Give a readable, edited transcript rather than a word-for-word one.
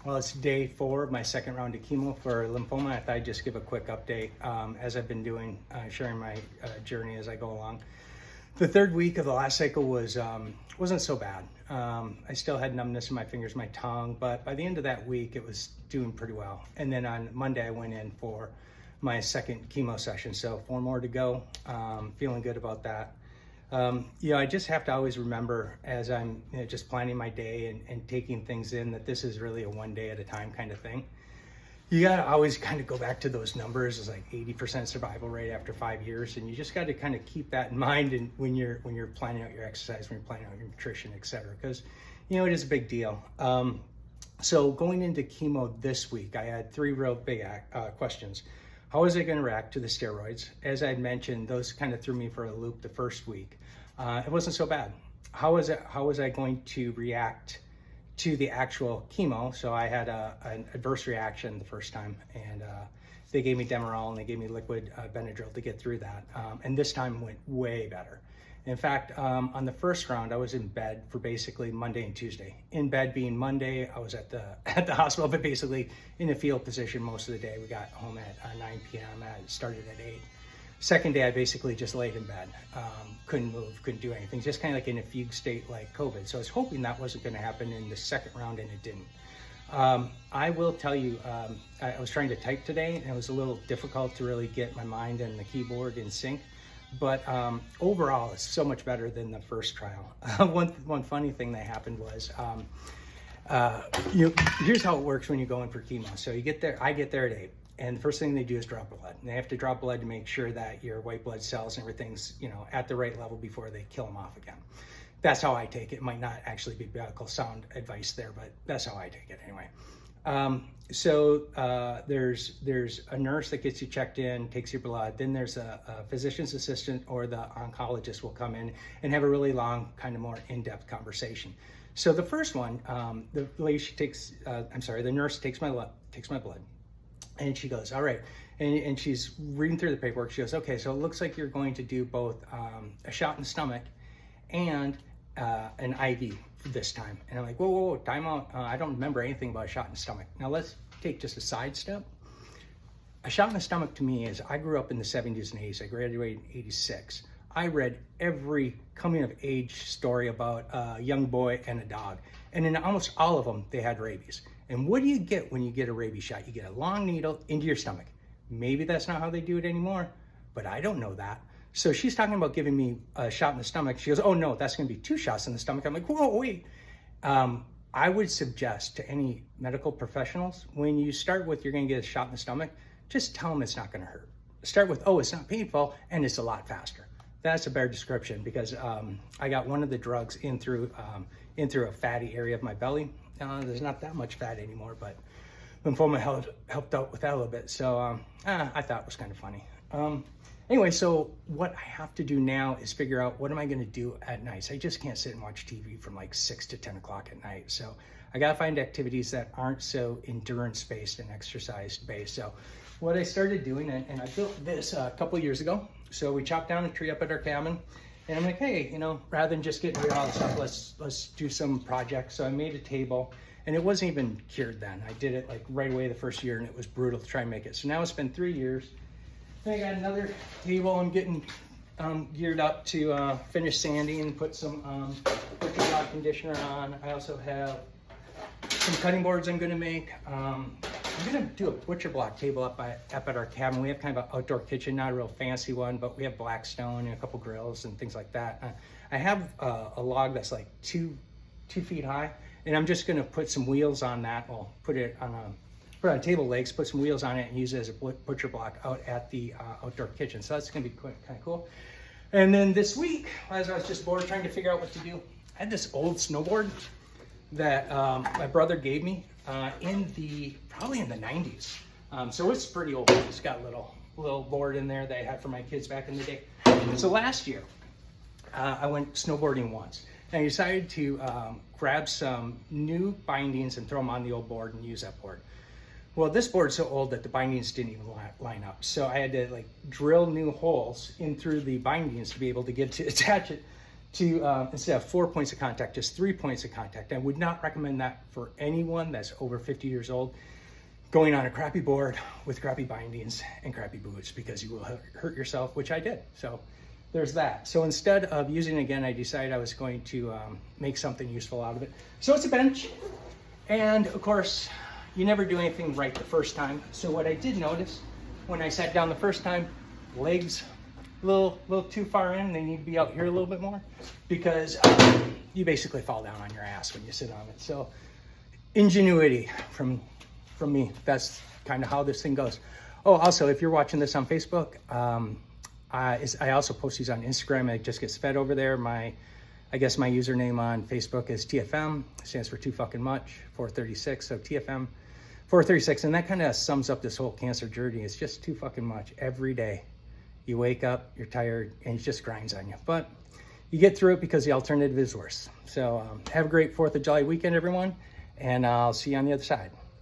Well, it's day 4 of my second round of chemo for lymphoma. I thought I'd just give a quick update as I've been doing, sharing my journey as I go along. The third week of the last cycle wasn't so bad. I still had numbness in my fingers, my tongue, but by the end of that week, it was doing pretty well. And then on Monday, I went in for my second chemo session. So 4 more to go. Feeling good about that. I just have to always remember as I'm just planning my day and taking things in that this is really a one day at a time kind of thing. You got to always kind of go back to those numbers. It's like 80% survival rate after 5 years. And you just got to kind of keep that in mind and when you're planning out your exercise, when you're planning out your nutrition, et cetera, because, it is a big deal. So going into chemo this week, I had 3 real big questions. How is it going to react to the steroids? As I had mentioned, those kind of threw me for a loop the first week. It wasn't so bad. How was I going to react to the actual chemo? So I had an adverse reaction the first time, and they gave me Demerol and they gave me liquid Benadryl to get through that. And this time went way better. In fact, on the first round, I was in bed for basically Monday and Tuesday. In bed being Monday, I was at the hospital, but basically in a fetal position most of the day. We got home at 9 p.m. I started at 8. Second day, I basically just laid in bed. Couldn't move, couldn't do anything. Just kind of like in a fugue state like COVID. So I was hoping that wasn't going to happen in the second round, and it didn't. I will tell you, I was trying to type today, and it was a little difficult to really get my mind and the keyboard in sync. But overall, it's so much better than the first trial. One funny thing that happened was, here's how it works when you go in for chemo. So you get there, I get there at 8, and the first thing they do is draw blood. And they have to draw blood to make sure that your white blood cells and everything's at the right level before they kill them off again. That's how I take it. It might not actually be medical sound advice there, but that's how I take it anyway. There's a nurse that gets you checked in, takes your blood. Then there's a physician's assistant or the oncologist will come in and have a really long, kind of more in-depth conversation. So the first one, the nurse takes my blood, and she goes, all right. And she's reading through the paperwork. She goes, okay, so it looks like you're going to do both a shot in the stomach and an IV this time. And I'm like, whoa, time out. I don't remember anything about a shot in the stomach. Now let's take just a side step. A shot in the stomach to me is, I grew up in the 70s and 80s. I graduated in 86. I read every coming of age story about a young boy and a dog. And in almost all of them, they had rabies. And what do you get when you get a rabies shot? You get a long needle into your stomach. Maybe that's not how they do it anymore, but I don't know that. So she's talking about giving me a shot in the stomach. She goes, oh no, that's gonna be 2 shots in the stomach. I'm like, whoa, wait. I would suggest to any medical professionals, when you start with you're gonna get a shot in the stomach, just tell them it's not gonna hurt. Start with, oh, it's not painful and it's a lot faster. That's a better description, because I got one of the drugs in through a fatty area of my belly. There's not that much fat anymore, but lymphoma helped out with that a little bit. So I thought it was kind of funny. Anyway, so what I have to do now is figure out what am I going to do at night. So I just can't sit and watch TV from like 6 to 10 o'clock at night. So I got to find activities that aren't so endurance-based and exercise-based. So what I started doing, and I built this a couple of years ago. So we chopped down a tree up at our cabin. And I'm like, hey, rather than just getting rid of all the stuff, let's do some projects. So I made a table, and it wasn't even cured then. I did it like right away the first year, and it was brutal to try and make it. So now it's been 3 years. I got another table. I'm getting geared up to finish sanding and put some butcher block conditioner on. I also have some cutting boards I'm going to make. I'm going to do a butcher block table up at our cabin. We have kind of an outdoor kitchen, not a real fancy one, but we have black stone and a couple grills and things like that. I have a log that's like 2 feet high, and I'm just going to put some wheels on that. I'll put it on table legs, put some wheels on it, and use it as a butcher block out at the outdoor kitchen. So that's gonna be kind of cool. And then this week, as I was just bored trying to figure out what to do, I had this old snowboard that my brother gave me probably in the 90s. So it's pretty old. It's got a little board in there that I had for my kids back in the day. So last year, I went snowboarding once. And I decided to grab some new bindings and throw them on the old board and use that board. Well, this board's so old that the bindings didn't even line up. So I had to like drill new holes in through the bindings to be able to get to attach it to, instead of 4 points of contact, just 3 points of contact. I would not recommend that for anyone that's over 50 years old going on a crappy board with crappy bindings and crappy boots, because you will hurt yourself, which I did. So there's that. So instead of using it again, I decided I was going to make something useful out of it. So it's a bench. And of course, you never do anything right the first time. So what I did notice when I sat down the first time, legs a little too far in. They need to be out here a little bit more, because you basically fall down on your ass when you sit on it. So ingenuity from me. That's kind of how this thing goes. Oh, also, if you're watching this on Facebook, I also post these on Instagram. It just gets fed over there. I guess my username on Facebook is TFM. It stands for too fucking much, 436. So TFM 436. And that kind of sums up this whole cancer journey. It's just too fucking much every day. You wake up, you're tired, and it just grinds on you. But you get through it because the alternative is worse. So have a great 4th of July weekend, everyone. And I'll see you on the other side.